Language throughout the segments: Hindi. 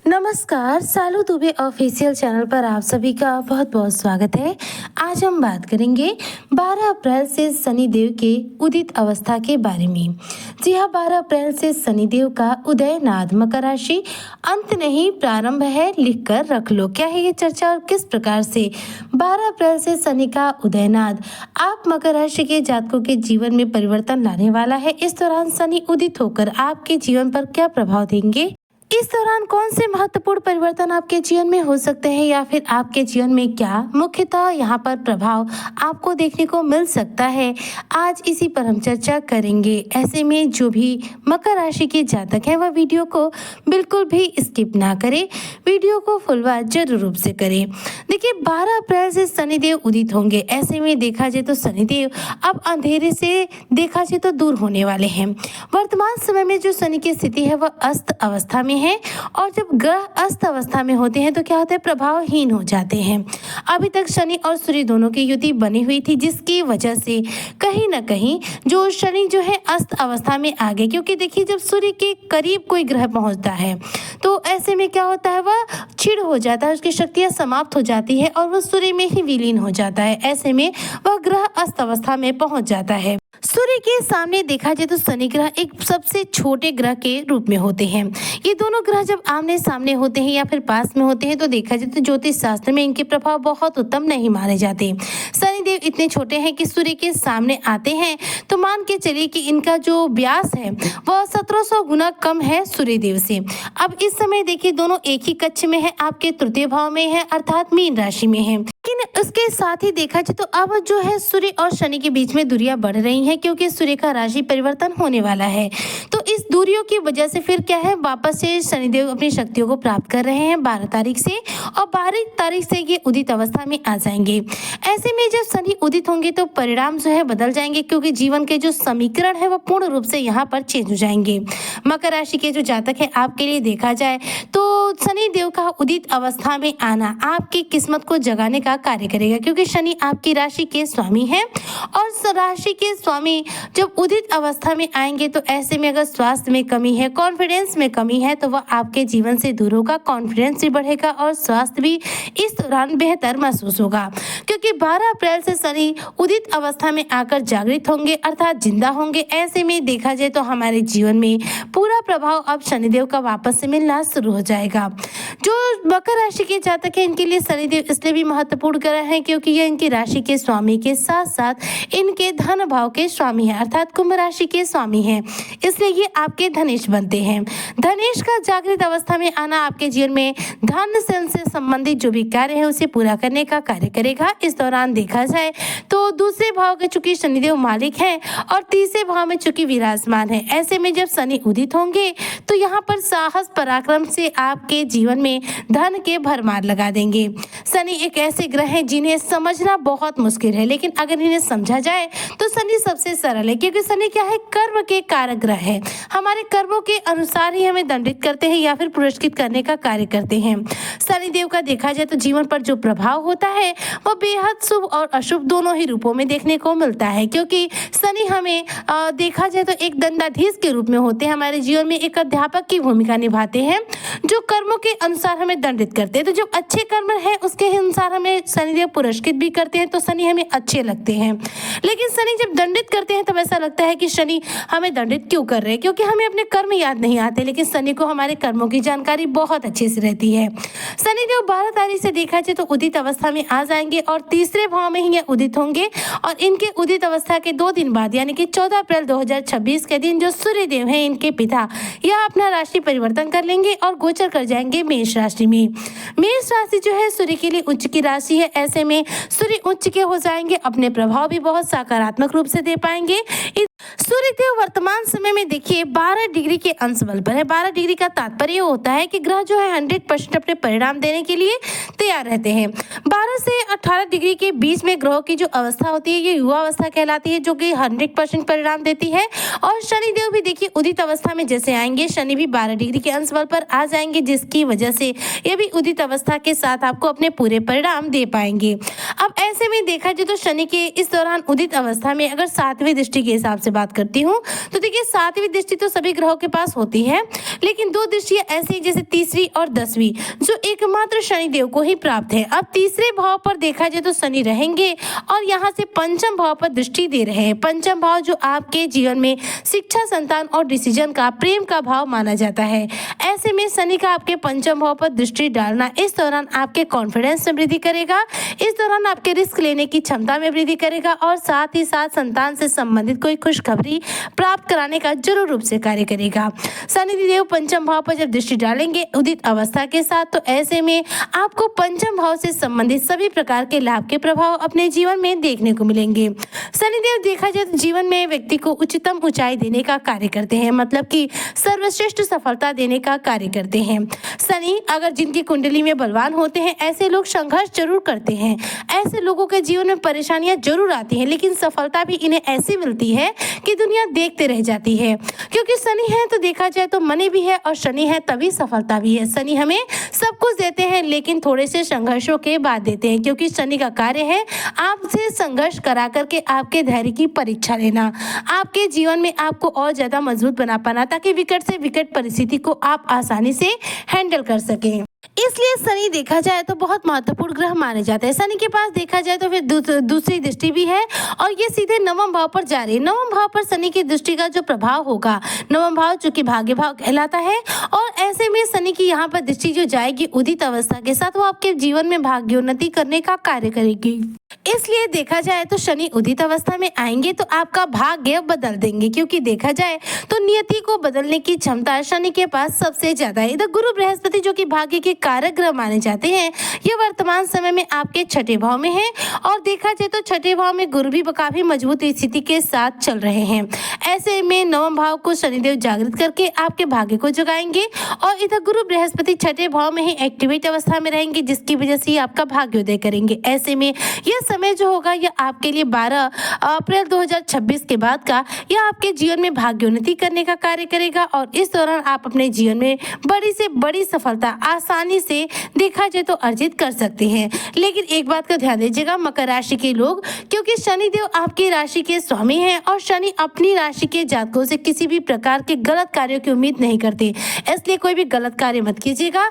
नमस्कार, सालू दुबे ऑफिशियल चैनल पर आप सभी का बहुत बहुत स्वागत है। आज हम बात करेंगे 12 अप्रैल से शनिदेव के उदित अवस्था के बारे में। जी हाँ, 12 अप्रैल से शनिदेव का उदय नाद मकर राशि अंत नहीं प्रारंभ है, लिख कर रख लो। क्या है ये चर्चा और किस प्रकार से 12 अप्रैल से शनि का उदयनाद आप मकर राशि के जातकों के जीवन में परिवर्तन लाने वाला है। इस दौरान शनि उदित होकर आपके जीवन पर क्या प्रभाव देंगे, इस दौरान कौन से महत्वपूर्ण परिवर्तन आपके जीवन में हो सकते हैं या फिर आपके जीवन में क्या मुख्यतः यहाँ पर प्रभाव आपको देखने को मिल सकता है, आज इसी पर हम चर्चा करेंगे। ऐसे में जो भी मकर राशि के जातक हैं वह वीडियो को बिल्कुल भी स्किप ना करें, वीडियो को फुल वॉच जरूर रूप से करें। देखिए, 12 अप्रैल से शनिदेव उदित होंगे। ऐसे में देखा जाए तो शनिदेव अब अंधेरे से देखा जाए तो दूर होने वाले हैं। वर्तमान समय में जो शनि की स्थिति है वह अस्त अवस्था में है और जब ग्रह अस्त अवस्था में होते हैं तो क्या होता है, प्रभावहीन हो जाते हैं। अभी तक शनि और सूर्य दोनों की युति बनी हुई थी, जिसकी वजह से कहीं ना कहीं जो शनि जो है अस्त अवस्था में आ गए, क्योंकि देखिए जब सूर्य के करीब कोई ग्रह पहुंचता है तो ऐसे में क्या होता है, वह क्षीण हो जाता है, उसकी शक्तियां समाप्त हो जाती है और वह सूर्य में ही विलीन हो जाता है। ऐसे में वह ग्रह अस्त अवस्था में पहुंच जाता है। सूर्य के सामने देखा जाए तो शनि ग्रह एक सबसे छोटे ग्रह के रूप में होते हैं। ये दोनों ग्रह जब आमने सामने होते हैं या फिर पास में होते हैं तो देखा जाए तो ज्योतिष शास्त्र में इनके प्रभाव बहुत उत्तम नहीं माने जाते। शनिदेव इतने छोटे हैं कि सूर्य के सामने आते हैं तो मान के चलिए कि इनका जो व्यास है वह 1700 गुना कम है सूर्यदेव से। अब इस समय देखिए दोनों एक ही कक्ष में है, आपके तृतीय भाव में है अर्थात मीन राशि में है। लेकिन उसके साथ ही देखा जाए तो अब जो है सूर्य और शनि के बीच में दूरियां बढ़ रही हैं, क्योंकि सूर्य का राशि परिवर्तन होने वाला है। तो इस दूरियों की वजह से फिर क्या है, वापस से शनिदेव अपनी शक्तियों को प्राप्त कर रहे हैं 12 तारीख से, और 12 तारीख से ये उदित अवस्था में आ जाएंगे। ऐसे में जब शनि उदित होंगे तो परिणाम जो है बदल जाएंगे, क्योंकि जीवन के जो समीकरण है वह पूर्ण रूप से यहाँ पर चेंज हो जाएंगे। मकर राशि के जो जातक है आपके लिए देखा जाए तो शनि देव का उदित अवस्था में आना आपकी किस्मत को जगाने का कार्य करेगा, क्योंकि शनि आपकी राशि के स्वामी हैं और राशि के स्वामी जब उदित अवस्था में आएंगे तो ऐसे में अगर स्वास्थ्य में कमी है, कॉन्फिडेंस में कमी है तो वह आपके जीवन से दूर होगा, कॉन्फिडेंस भी बढ़ेगा और स्वास्थ्य भी इस दौरान बेहतर महसूस होगा, क्योंकि 12 अप्रैल से शनि उदित अवस्था में आकर जागृत होंगे अर्थात जिंदा होंगे। ऐसे में देखा जाए तो हमारे जीवन में पूरा प्रभाव अब शनिदेव का वापस से मिलना शुरू हो जाएगा। जो मकर राशि के जातक हैं इनके लिए शनिदेव इसलिए भी महत्वपूर्ण ग्रह है क्योंकि यह इनकी राशि के स्वामी के साथ साथ इनके धन भाव के स्वामी है अर्थात कुंभ राशि के स्वामी हैं, इसलिए ये आपके धनेश बनते हैं। धनेश का जागृत अवस्था में आना आपके जीवन में धन से संबंधित जो भी कार्य है उसे पूरा करने का कार्य करेगा। इस दौरान देखा जाए तो दूसरे भाव के चूंकि शनिदेव मालिक हैं और तीसरे भाव में चूंकि विराजमान है, ऐसे में जब शनि उदित होंगे तो यहाँ पर साहस पराक्रम से आपके जीवन में धन के भरमार लगा देंगे। शनि एक ऐसे ग्रह हैं जिन्हें समझना बहुत मुश्किल है, लेकिन अगर इन्हें समझा जाए तो शनि सबसे सरल है, क्योंकि शनि क्या है, कर्म के कारक ग्रह है। हमारे कर्मों के अनुसार ही हमें दंडित करते हैं या फिर पुरस्कृत करने का कार्य करते हैं। शनि देव का देखा जाए तो जीवन पर जो प्रभाव होता है वह बेहद शुभ और अशुभ दोनों ही रूपों में देखने को मिलता है, क्योंकि शनि हमें देखा जाए तो एक दंडाधीश के रूप में होते हैं, हमारे जीवन में एक अध्यापक की भूमिका निभाते हैं जो कर्मों के अनुसार हमें दंडित करते हैं। तो जो अच्छे कर्म है उसके अनुसार हमें शनिदेव पुरस्कृत भी करते हैं, तो शनि हमें अच्छे लगते हैं। लेकिन शनि जब दंडित करते हैं तब ऐसा लगता है कि शनि हमें दंडित क्यों कर रहे हैं, क्योंकि हमें अपने कर्म याद नहीं आते, लेकिन शनि को हमारे कर्मों की जानकारी बहुत अच्छे से रहती है। शनिदेव 12 तारीख से देखा जाए तो उदित अवस्था में आ जाएंगे और तीसरे भाव में ही ये उदित होंगे, और इनके उदित अवस्था के 2 दिन बाद यानी कि 14 अप्रैल 2026 के दिन जो सूर्यदेव हैं इनके पिता यह अपना राशि परिवर्तन कर लेंगे और गोचर कर जाएंगे मेष राशि में। मेष राशि जो है सूर्य के लिए उच्च की राशि है, ऐसे में सूर्य उच्च के हो जाएंगे, अपने प्रभाव भी बहुत सकारात्मक रूप से दे पाएंगे। सूर्यदेव वर्तमान समय में देखिए 12 डिग्री के अंश बल पर है। 12 डिग्री का तात्पर्य होता है कि ग्रह जो है 100% अपने परिणाम देने के लिए तैयार रहते हैं। 12 से 18 डिग्री के बीच में ग्रहों की जो अवस्था होती है ये युवा अवस्था कहलाती है, जो कि 100% परिणाम देती है। और शनिदेव भी देखिए उदित अवस्था में जैसे आएंगे, शनि भी 12 डिग्री के अंश बल पर आ जाएंगे, जिसकी वजह से ये भी उदित अवस्था के साथ आपको अपने पूरे परिणाम दे पाएंगे। अब ऐसे में देखा जाए तो शनि के इस दौरान उदित अवस्था में अगर 7वीं दृष्टि के हिसाब से बात करती हूँ तो देखिए 7वीं दृष्टि तो सभी ग्रहों के पास होती है, लेकिन 2 दृष्टियां ऐसी जैसे 3री और 10वीं जो एकमात्र शनिदेव को ही प्राप्त है। अब तीसरे भाव पर देखा जाए तो शनि रहेंगे और यहाँ से पंचम भाव पर दृष्टि दे रहे हैं। पंचम भाव जो आपके जीवन में शिक्षा, संतान और डिसीजन का, प्रेम का भाव माना जाता है। ऐसे में शनि का आपके पंचम भाव पर दृष्टि डालना इस दौरान आपके कॉन्फिडेंस में वृद्धि करेगा, इस दौरान आपके रिस्क लेने की क्षमता में वृद्धि करेगा और साथ ही साथ संतान से संबंधित कोई खुशखबरी प्राप्त कराने का जरूर रूप से कार्य करेगा। शनिदेव पंचम भाव पर जब दृष्टि डालेंगे उदित अवस्था के साथ, तो ऐसे में आपको पंचम भाव से संबंधित सभी प्रकार के लाभ के प्रभाव अपने जीवन में देखने को मिलेंगे। शनिदेव देखा जाए तो जीवन में व्यक्ति को उच्चतम ऊंचाई देने का कार्य करते हैं, मतलब कि सर्वश्रेष्ठ सफलता देने का कार्य करते हैं। शनि अगर जिनकी कुंडली में बलवान होते हैं, ऐसे लोग संघर्ष जरूर करते हैं, ऐसे लोगों के जीवन में परेशानियां जरूर आती हैं, लेकिन सफलता भी इन्हें ऐसी मिलती है कि दुनिया देखते रह जाती है। क्योंकि शनि है तो देखा जाए तो मनी भी है और शनि है तभी सफलता भी है। शनि हमें सब कुछ देते हैं लेकिन थोड़े से संघर्षों के बाद देते हैं, क्योंकि शनि का कार्य है आपसे संघर्ष करा करके आपके धैर्य की परीक्षा लेना, आपके जीवन में आपको और ज्यादा मजबूत बना पाना, ताकि विकट से विकट परिस्थिति को आप आसानी से हैंडल कर सकें। इसलिए शनि देखा जाए तो बहुत महत्वपूर्ण ग्रह माने जाते हैं। शनि के पास देखा जाए तो फिर दूसरी दृष्टि भी है और ये सीधे नवम भाव पर जा रही है। नवम भाव पर शनि की दृष्टि का जो प्रभाव होगा, नवम भाव जो कि भाग्य भाव कहलाता है, और ऐसे में शनि की यहाँ पर दृष्टि जो जाएगी उदित अवस्था के साथ, वो आपके जीवन में भाग्योन्नति करने का कार्य करेगी। इसलिए देखा जाए तो शनि उदित अवस्था में आएंगे तो आपका भाग्य बदल देंगे, क्योंकि देखा जाए तो नियति को बदलने की क्षमता शनि के पास सबसे ज्यादा है। इधर गुरु बृहस्पति जो कि भाग्य के कारक ग्रह माने जाते हैं, ये वर्तमान समय में आपके छठे भाव में है और देखा जाए तो छठे भाव में गुरु भी काफी मजबूत स्थिति के साथ चल रहे हैं। ऐसे में नवम भाव को शनिदेव जागृत करके आपके भाग्य को जगाएंगे और इधर गुरु बृहस्पति छठे भाव में ही एक्टिवेट अवस्था में रहेंगे, जिसकी वजह से आपका भाग्योदय करेंगे। ऐसे में यह समय जो होगा यह आपके लिए 12 अप्रैल 2026 के बाद का, यह आपके जीवन में भाग्योन्नति करने का कार्य करेगा और इस दौरान आप अपने जीवन में बड़ी से बड़ी सफलता आसानी से देखा जाए तो अर्जित कर सकते हैं। लेकिन एक बात का ध्यान दीजिएगा मकर राशि के लोग, क्योंकि शनिदेव आपकी राशि के स्वामी हैं और शनि अपनी राशि के जातकों से किसी भी प्रकार के गलत कार्यों की उम्मीद नहीं करते, इसलिए कोई भी गलत कार्य मत कीजिएगा।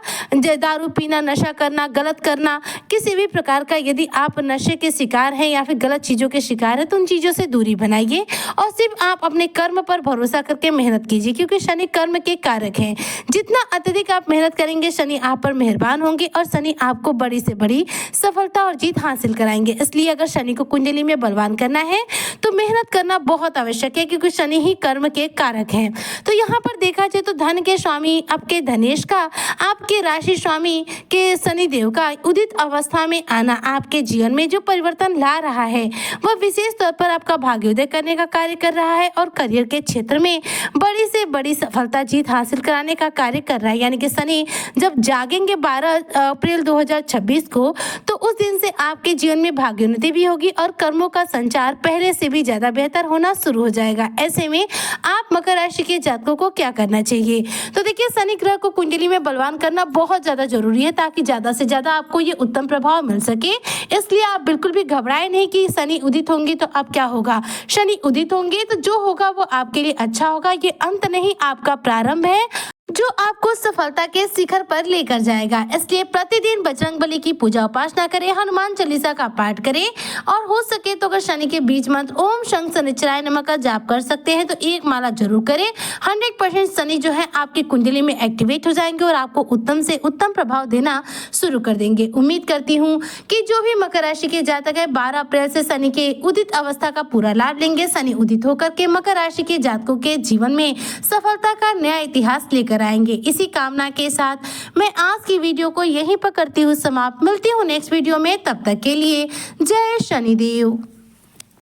दारू पीना, नशा करना, गलत करना, किसी भी प्रकार का यदि आप नशे के शिकार हैं या फिर गलत चीजों के शिकार है तो उन चीजों से दूरी बनाइए और सिर्फ आप अपने कर्म पर भरोसा करके मेहनत कीजिए, क्योंकि शनि कर्म के कारक हैं। जितना अत्यधिक आप मेहनत करेंगे शनि आप पर मेहरबान होंगे और शनि आपको बड़ी से बड़ी सफलता और जीत हासिल कराएंगे। इसलिए अगर शनि को कुंडली में बलवान करना है तो मेहनत करना बहुत आवश्यक है, क्योंकि शनि ही कर्म के कारक हैं। तो यहाँ पर देखा जाए तो धन के स्वामी आपके धनेश का, आपके राशि स्वामी के शनिदेव का उदित अवस्था में आना आपके जीवन में जो परिवर्तन ला रहा है वह विशेष तौर पर आपका भाग्योदय करने का कार्य कर रहा है और करियर के क्षेत्र में बड़ी से बड़ी सफलता जीत हासिल कराने का कार्य कर रहा है। यानी कि शनि जब जागेंगे 12 अप्रैल 2026 को, तो उस दिन से आपके जीवन में भाग्योन्नति भी होगी और कर्मों का संचार पहले से भी ज्यादा बेहतर होना शुरू हो जाएगा। ऐसे में आप मकर राशि के जातकों को क्या करना चाहिए? तो देखिए शनि ग्रह को कुंडली में बलवान करना बहुत ज्यादा जरूरी है, ताकि ज्यादा से ज्यादा आपको ये उत्तम प्रभाव मिल सके। इसलिए आप बिल्कुल भी घबराए नहीं कि शनि उदित होंगे तो अब क्या होगा। शनि उदित होंगे तो जो होगा वो आपके लिए अच्छा होगा। ये अंत नहीं, आपका प्रारंभ है जो आपको सफलता के शिखर पर लेकर जाएगा। इसलिए प्रतिदिन बजरंगबली की पूजा उपासना करें, हनुमान चालीसा का पाठ करें और हो सके तो अगर शनि के बीज मंत्र ओम शं शनिश्चराय नमः का जाप कर सकते हैं तो एक माला जरूर करें। 100% शनि जो है आपकी कुंडली में एक्टिवेट हो जाएंगे और आपको उत्तम से उत्तम प्रभाव देना शुरू कर देंगे। उम्मीद करती हूँ कि जो भी मकर राशि के जातक है 12 अप्रैल से शनि के उदित अवस्था का पूरा लाभ लेंगे। शनि उदित होकर के मकर राशि के जातकों के जीवन में सफलता का नया इतिहास लेकर आएंगे। इसी कामना के साथ मैं आज की वीडियो को यहीं पर करती हूँ समाप्त। मिलती हूँ नेक्स्ट वीडियो में, तब तक के लिए जय शनिदेव।